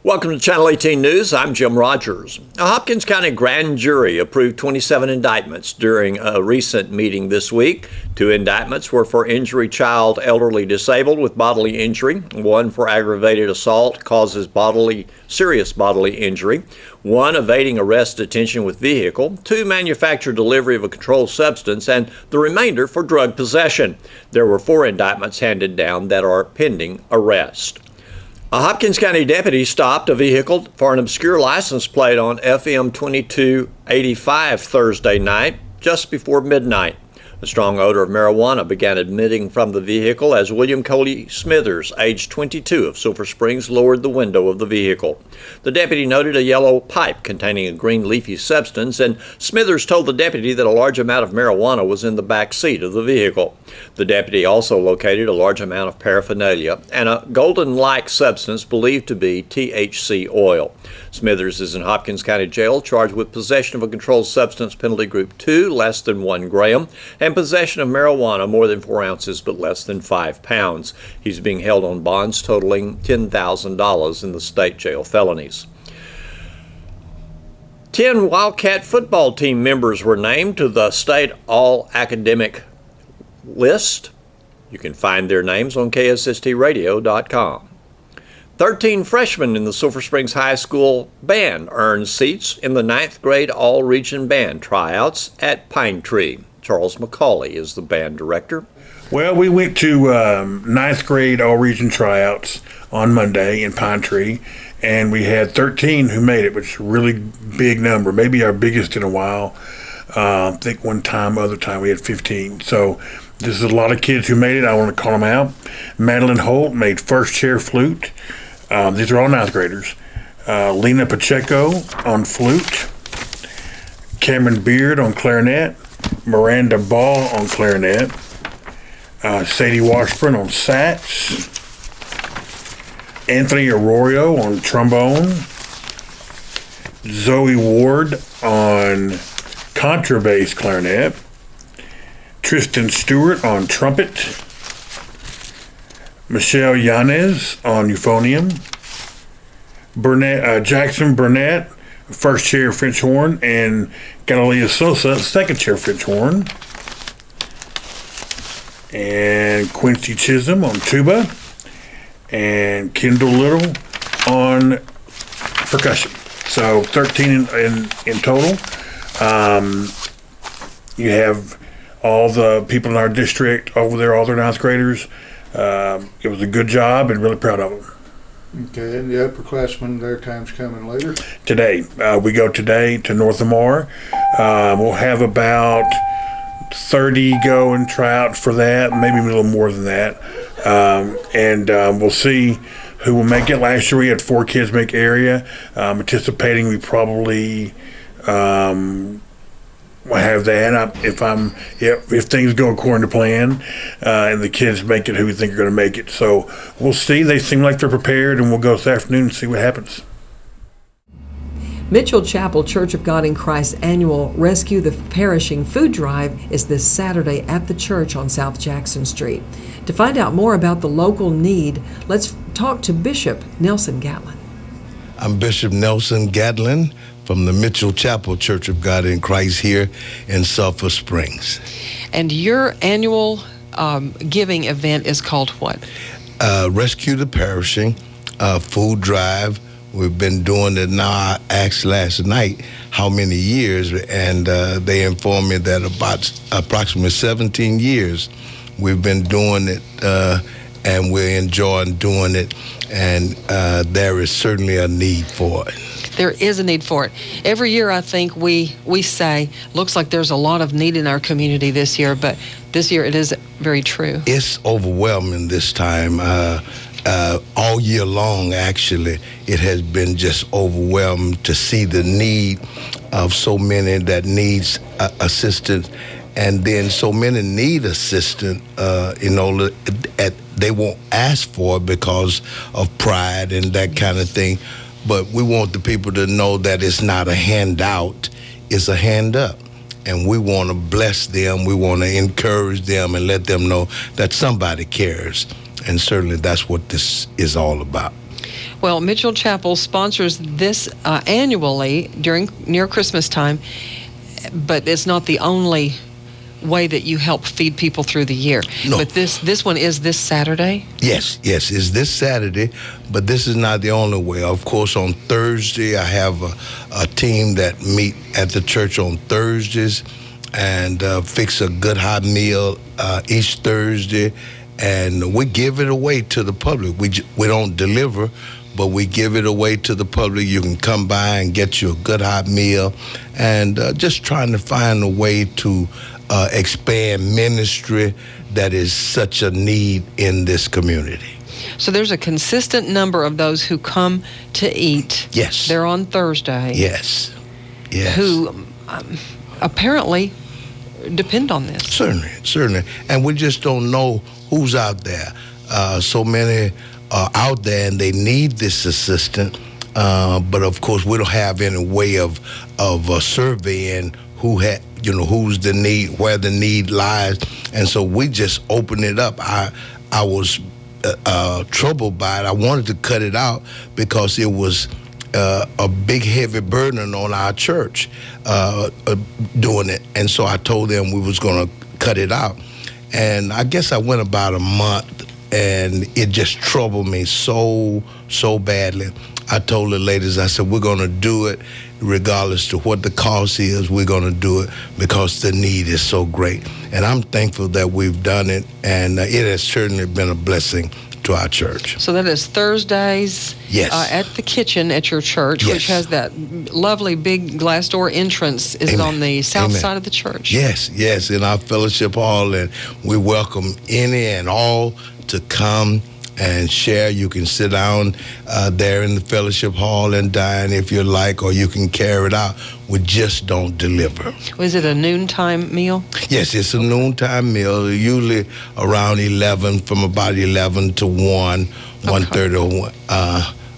Welcome to Channel 18 News. I'm Jim Rogers. A Hopkins County grand jury approved 27 indictments during a recent meeting this week. 2 indictments were for injury child elderly disabled with bodily injury, 1 for aggravated assault causes serious bodily injury, 1 evading arrest detention with vehicle, 2 manufacture delivery of a controlled substance, and the remainder for drug possession. There were 4 indictments handed down that are pending arrest. A Hopkins County deputy stopped a vehicle for an obscure license plate on FM 2285 Thursday night, just before midnight. A strong odor of marijuana began emitting from the vehicle as William Coley Smithers, age 22, of Silver Springs, lowered the window of the vehicle. The deputy noted a yellow pipe containing a green leafy substance, and Smithers told the deputy that a large amount of marijuana was in the back seat of the vehicle. The deputy also located a large amount of paraphernalia and a golden-like substance believed to be THC oil. Smithers is in Hopkins County Jail charged with possession of a controlled substance penalty group 2, less than 1 gram, and possession of marijuana more than 4 ounces but less than 5 pounds. He's being held on bonds totaling $10,000 in the state jail felonies. 10 Wildcat football team members were named to the state all-academic list. You can find their names on KSSTradio.com. 13 freshmen in the Silver Springs High School band earned seats in the 9th grade all-region band tryouts at Pine Tree. Charles McCauley is the band director. Well, we went to 9th grade all-region tryouts on Monday in Pine Tree, and we had 13 who made it, which is a really big number, maybe our biggest in a while. I think other time we had 15. So this is a lot of kids who made it. I want to call them out. Madeline Holt made first chair flute. These are all 9th graders. Lena Pacheco on flute. Cameron Beard on clarinet. Miranda Ball on clarinet. Sadie Washburn on sax. Anthony Arroyo on trombone. Zoe Ward on contrabass clarinet. Tristan Stewart on trumpet. Michelle Yanez on euphonium. Jackson Burnett, first chair French horn, and Galilea Sosa, second chair French horn. And Quincy Chisholm on tuba. And Kendall Little on percussion. So 13 in total. You have all the people in our district over there, all their 9th graders. It was a good job and really proud of them. Okay, and the upperclassmen, their time's coming later? Today. We go today to North Lamar. We'll have about 30 go and try out for that, maybe a little more than that. And we'll see who will make it. Last year we had 4 kids make area. Anticipating we probably will have that. If things go according to plan and the kids make it who we think are going to make it. So we'll see. They seem like they're prepared, and we'll go this afternoon and see what happens. Mitchell Chapel Church of God in Christ's annual Rescue the Perishing food drive is this Saturday at the church on South Jackson Street. To find out more about the local need, let's talk to Bishop Nelson Gatlin. I'm Bishop Nelson Gatlin from the Mitchell Chapel Church of God in Christ here in Sulphur Springs. And your annual giving event is called what? Rescue the Perishing food drive. We've been doing it now. I asked last night how many years, and they informed me that about approximately 17 years we've been doing it, and we're enjoying doing it, and there is certainly a need for it. There is a need for it. Every year I think we say, looks like there's a lot of need in our community this year, but this year it is very true. It's overwhelming this time. All year long, actually, it has been just overwhelming to see the need of so many that needs assistance, and then so many need assistance, they won't ask for it because of pride and that kind of thing. But we want the people to know that it's not a handout, it's a hand up. And we want to bless them, we want to encourage them and let them know that somebody cares. And certainly that's what this is all about. Well, Mitchell Chapel sponsors this annually near Christmas time, but it's not the only way that you help feed people through the year. No. But this one is this Saturday? Yes, it's this Saturday, but this is not the only way. Of course, on Thursday, I have a team that meet at the church on Thursdays and fix a good hot meal each Thursday, and we give it away to the public. We don't deliver, but we give it away to the public. You can come by and get you a good hot meal, and just trying to find a way to expand ministry that is such a need in this community. So there's a consistent number of those who come to eat. Yes. They're on Thursday. Yes. Who apparently depend on this. Certainly. And we just don't know who's out there. So many are out there and they need this assistance. But of course, we don't have any way of surveying who's the need, where the need lies, and so we just open it up. I was troubled by it. I wanted to cut it out because it was a big, heavy burden on our church doing it, and so I told them we was going to cut it out. And I guess I went about a month, and it just troubled me so badly. I told the ladies, I said, we're going to do it regardless to what the cost is. We're going to do it because the need is so great. And I'm thankful that we've done it, and it has certainly been a blessing to our church. So that is Thursdays. Yes. At the kitchen at your church, Yes. which has that lovely big glass door entrance. Is it on the south Amen. side of the church? Yes, in our fellowship hall, and we welcome any and all to come and share. You can sit down there in the fellowship hall and dine if you like, or you can carry it out. We just don't deliver. Was it a noontime meal? Yes, it's a noontime meal, usually around 11, from about 11 to 1, 1:30,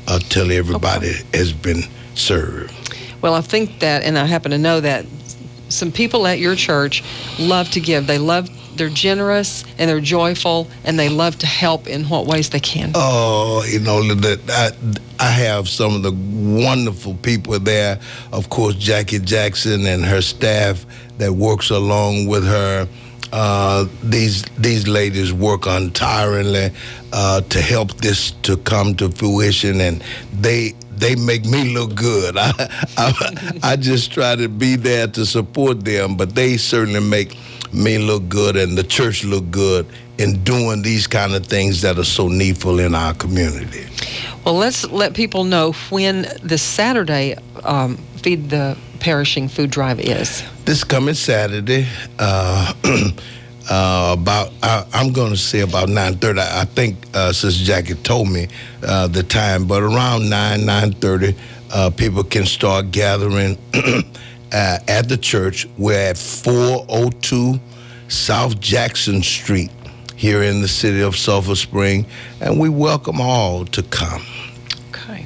until everybody has been served. Well, I think that, and I happen to know that some people at your church love to give. They're generous and they're joyful, and they love to help in what ways they can. Oh, I have some of the wonderful people there. Of course, Jackie Jackson and her staff that works along with her. These ladies work untiringly to help this to come to fruition, and they make me look good. I just try to be there to support them, but they certainly make me look good and the church look good in doing these kind of things that are so needful in our community. Well, let's let people know when this Saturday Feed the Perishing food drive is. This coming Saturday, I'm going to say about 9:30. I think Sister Jackie told me the time, but around 9:30, people can start gathering at the church. We're at 402 South Jackson Street here in the city of Sulphur Spring, and we welcome all to come. Okay.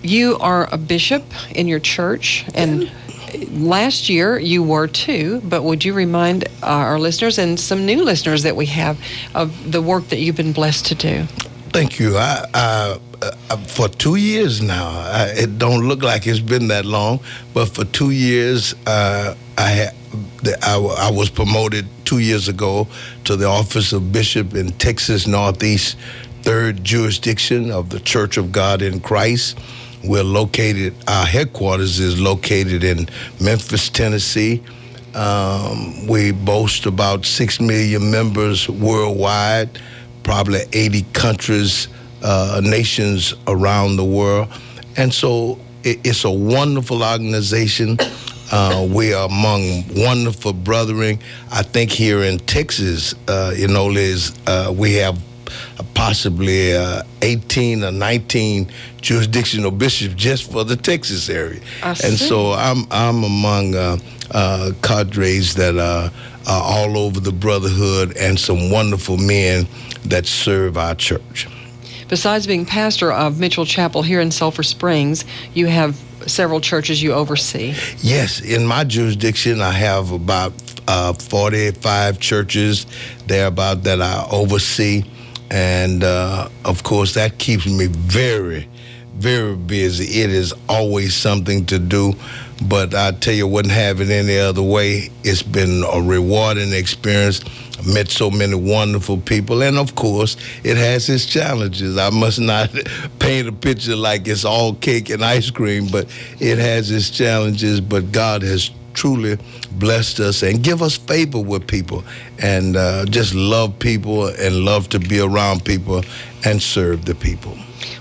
You are a bishop in your church, and last year you were too, but would you remind our listeners and some new listeners that we have of the work that you've been blessed to do? Thank you. For 2 years now, it don't look like it's been that long, but for 2 years, I was promoted 2 years ago to the office of bishop in Texas Northeast 3rd jurisdiction of the Church of God in Christ. We're located, our headquarters is located in Memphis, Tennessee. We boast about 6 million members worldwide, probably 80 countries, nations around the world. And so it's a wonderful organization. We are among wonderful brethren. I think here in Texas, Liz, we have possibly 18 or 19 jurisdictional bishops just for the Texas area. And so I'm among cadres that are all over the brotherhood, and some wonderful men that serve our church. Besides being pastor of Mitchell Chapel here in Sulphur Springs, you have several churches you oversee. Yes, in my jurisdiction, I have about 45 churches thereabout that I oversee. and of course that keeps me very, very busy. It is always something to do, but I tell you, wouldn't have it any other way. It's been a rewarding experience. I met so many wonderful people, and of course, it has its challenges. I must not paint a picture like it's all cake and ice cream, but it has its challenges. But God has truly blessed us and give us favor with people, and just love people and love to be around people and serve the people.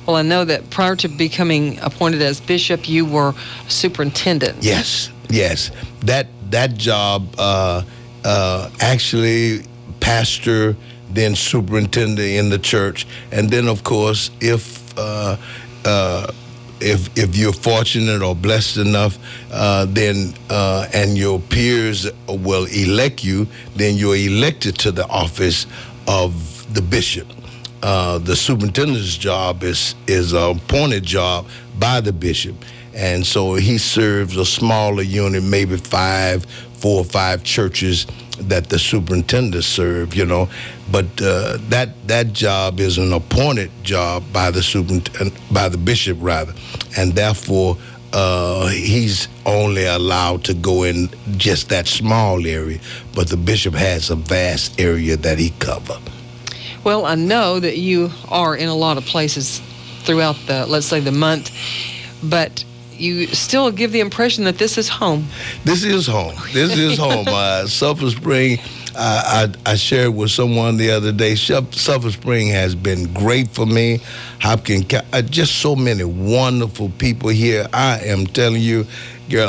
Well, I know that prior to becoming appointed as bishop, you were superintendent. Yes. That job, actually, pastor, then superintendent in the church, and then of course, if you're fortunate or blessed enough, then and your peers will elect you, then you're elected to the office of the bishop. The superintendent's job is an appointed job by the bishop, and so he serves a smaller unit, maybe 4 or 5 churches that the superintendent serve, but that job is an appointed job by the bishop rather, and therefore he's only allowed to go in just that small area, but the bishop has a vast area that he covers. Well, I know that you are in a lot of places throughout let's say the month, but you still give the impression that this is home. This is home. This is home. Sulphur Spring, I shared with someone the other day, Sulphur Spring has been great for me. Hopkins, just so many wonderful people here. I am telling you, girl,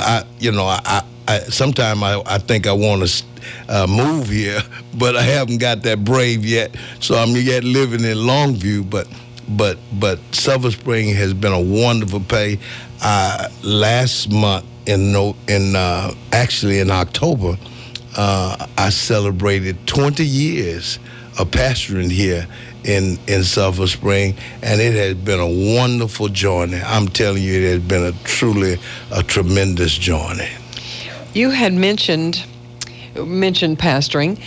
sometimes I think I want to move here, but I haven't got that brave yet. So I'm yet living in Longview, but Sulphur Spring has been a wonderful place. Last month actually in October, I celebrated 20 years of pastoring here in Sulphur Spring, and it has been a wonderful journey. I'm telling you, it has been truly a tremendous journey. You had mentioned pastoring.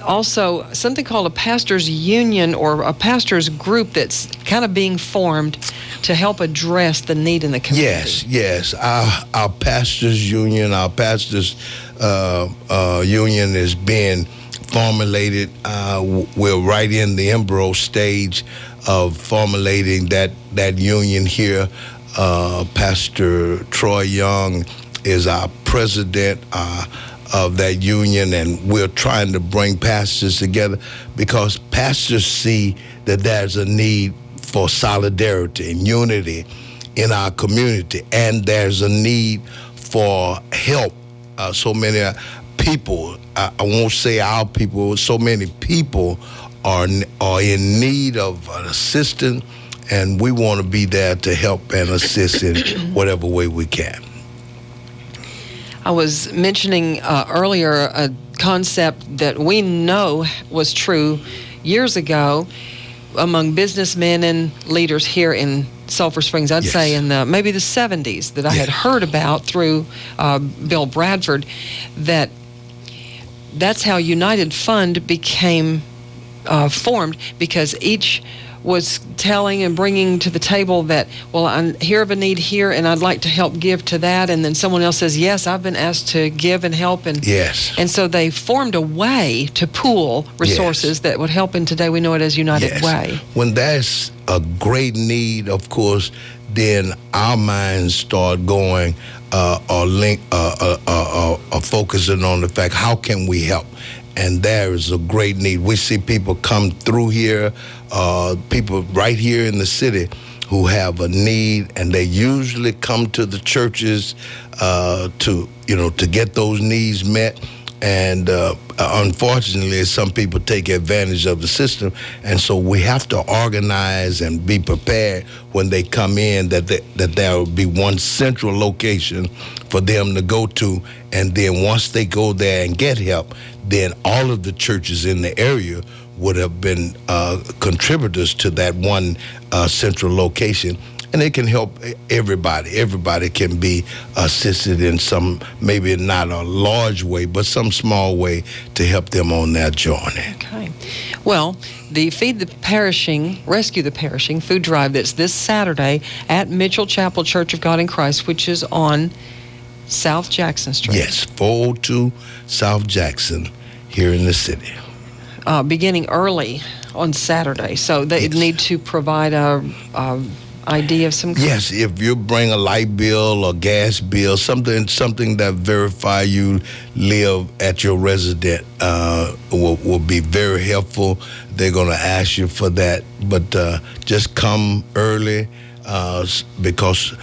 Also, something called a pastor's union or a pastor's group that's kind of being formed to help address the need in the community. Yes. Our pastor's union, union is being formulated. We're right in the embryo stage of formulating that union here. Pastor Troy Young is our president of that union, and we're trying to bring pastors together because pastors see that there's a need for solidarity and unity in our community, and there's a need for help. So many people, I won't say our people, so many people are in need of an assistance, and we want to be there to help and assist in whatever way we can. I was mentioning earlier a concept that we know was true years ago among businessmen and leaders here in Sulphur Springs. I'd say in maybe the 70s that I had heard about through Bill Bradford, that's how United Fund became formed, because each was telling and bringing to the table that, well, I hear of a need here and I'd like to help give to that, and then someone else says, yes, I've been asked to give and help, and so they formed a way to pool resources that would help, and today we know it as United Way. When there's a great need, of course, then our minds start going focusing on the fact, how can we help? And there is a great need. We see people come through here, people right here in the city who have a need, and they usually come to the churches to get those needs met. And unfortunately, some people take advantage of the system, and so we have to organize and be prepared when they come in that there will be one central location for them to go to, and then once they go there and get help, then all of the churches in the area would have been contributors to that one central location, and it can help everybody. Everybody can be assisted in some, maybe not a large way, but some small way to help them on their journey. Okay. Well, the Feed the Perishing, Rescue the Perishing food drive that's this Saturday at Mitchell Chapel Church of God in Christ, which is on South Jackson Street. Yes, 402 South Jackson here in the city. Beginning early on Saturday, so they need to provide a ID of some kind. Yes, if you bring a light bill or gas bill, something that verify you live at your resident will be very helpful. They're going to ask you for that, but just come early because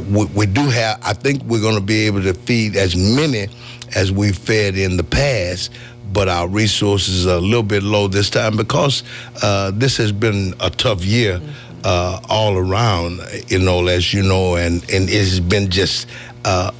we do have. I think we're going to be able to feed as many as we fed in the past, but our resources are a little bit low this time because this has been a tough year all around, as you know, and it has been just a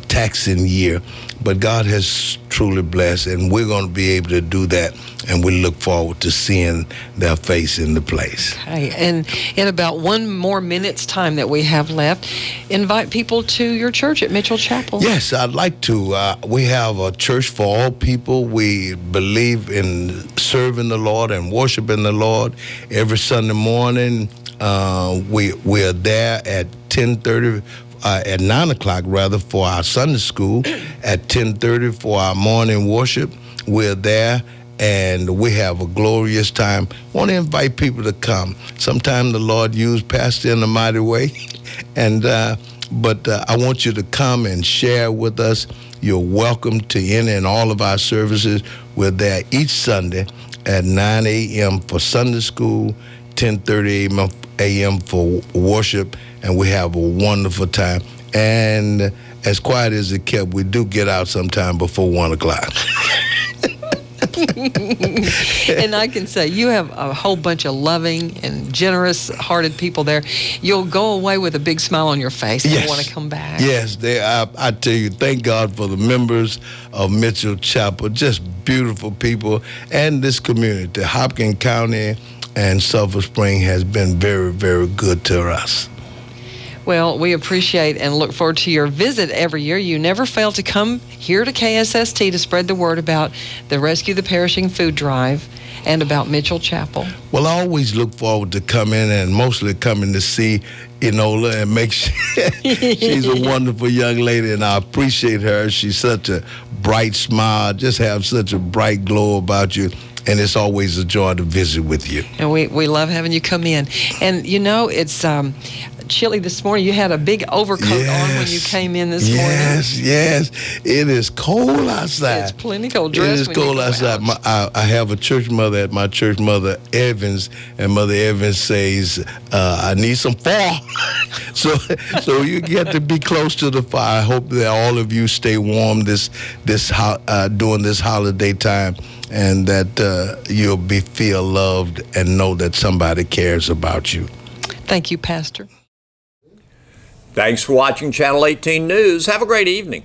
taxing year. But God has truly blessed, and we're going to be able to do that, and we look forward to seeing their face in the place. Okay, and in about 1 more minute's time that we have left, invite people to your church at Mitchell Chapel. Yes, I'd like to. We have a church for all people. We believe in serving the Lord and worshiping the Lord every Sunday morning. We are there at 10:30. At 9 o'clock, rather, for our Sunday school, at 10:30 for our morning worship. We're there, and we have a glorious time. Want to invite people to come. Sometimes the Lord used Pastor in a mighty way, and but I want you to come and share with us. You're welcome to any and all of our services. We're there each Sunday at 9 a.m. for Sunday school, 10:30 a.m. for worship, and we have a wonderful time. And as quiet as it kept, we do get out sometime before 1 o'clock. And I can say you have a whole bunch of loving and generous-hearted people there. You'll go away with a big smile on your face and Yes. want to come back. Yes, I tell you, thank God for the members of Mitchell Chapel, just beautiful people, and this community. Hopkins County and Sulphur Spring has been very, very good to us. Well, we appreciate and look forward to your visit every year. You never fail to come here to KSST to spread the word about the Rescue the Perishing food drive and about Mitchell Chapel. Well, I always look forward to coming, and mostly coming to see Enola and make sure she's a wonderful young lady, and I appreciate her. She's such a bright smile, just have such a bright glow about you. And it's always a joy to visit with you. And we love having you come in. And, it's chilly this morning. You had a big overcoat on when you came in this morning. Yes. It is cold outside. It's plenty cold. It is cold outside. I have a church mother at my church, Mother Evans, and Mother Evans says, I need some fall. So you get to be close to the fire. I hope that all of you stay warm during this holiday time, and that you'll feel loved and know that somebody cares about you. Thank you, Pastor. Thanks for watching Channel 18 News. Have a great evening.